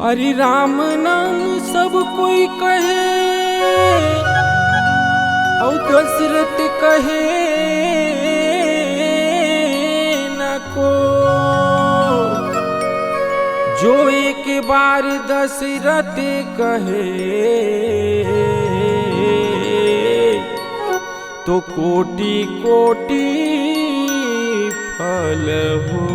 हरि राम नाम सब कोई कहे और दशरथ कहे न को, जो एक बार दशरथ कहे तो कोटि कोटि फल हो।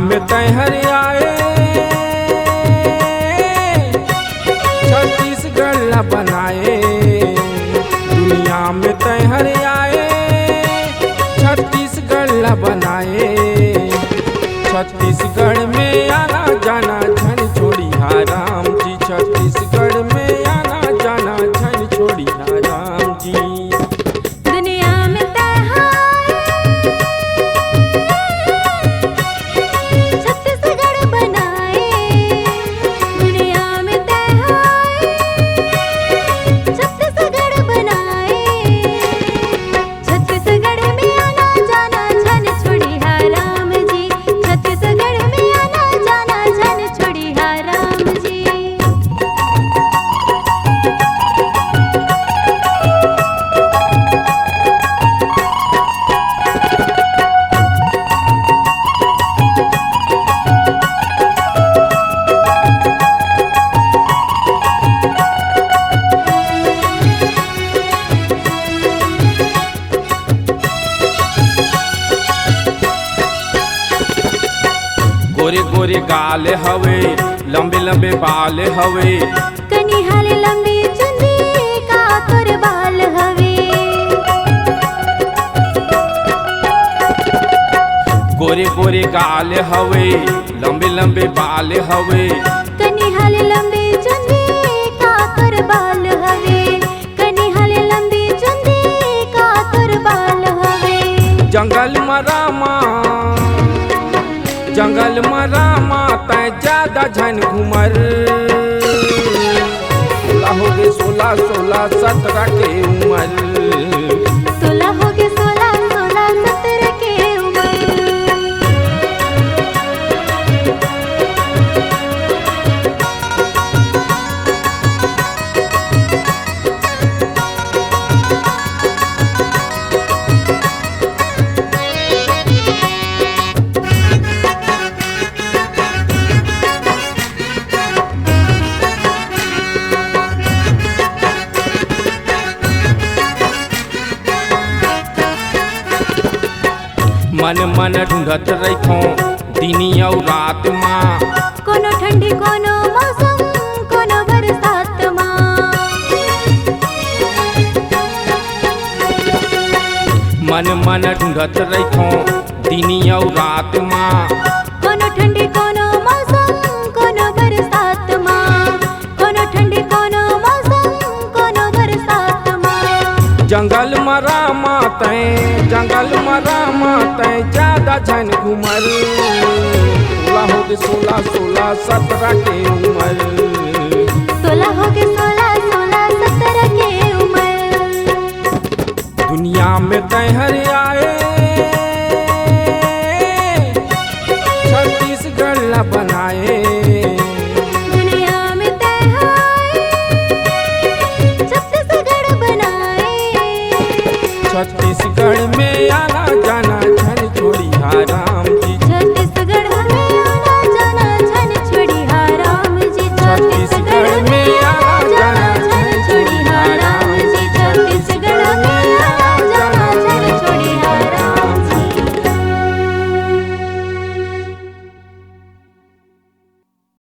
में तैहर आए छत्तीसगढ़ बनाए, दुनिया में तैहर आए छत्तीसगढ़ बनाए। छत्तीसगढ़ में आना जाना झन छोड़ी राम जी, छत्तीसगढ़ में आना जाना झन छोड़ी राम जी। गोरे गोरे गाल हवे, लंबे लंबे बाल हवे, कनिहाल लंबी चुंदी काकर बाल हवे। गोरे गोरे गाल हवे, लंबे लंबे बाल हवे, कनिहाल लंबी चुंदी काकर बाल हवे, कनिहाल लंबी चुंदी काकर बाल हवे। जंगल मरामा जंगल मरामा तय ज्यादा झन घूमर, 16 हो गए 16 16 17 के उम्र, 16 हो गए 16 16 17 के उम्र। मन मन ढूंढत रखो दिनी और रात माँ, कोनो ठंडी कोनो मौसम कोनो बरसात माँ। मन मन ढूंढत रखो दिनी और रात माँ, कोनो ठंडी कोनो मौसम कोनो बरसात माँ, कोनो ठंडी कोनो मौसम कोनो बरसात माँ। जंगल मरामा तय ज्यादा झन घूमर, 16 हो गए 16 16 17 के उम्र, 16 हो गए 16 16 17 के उम्र। दुनिया में तैहर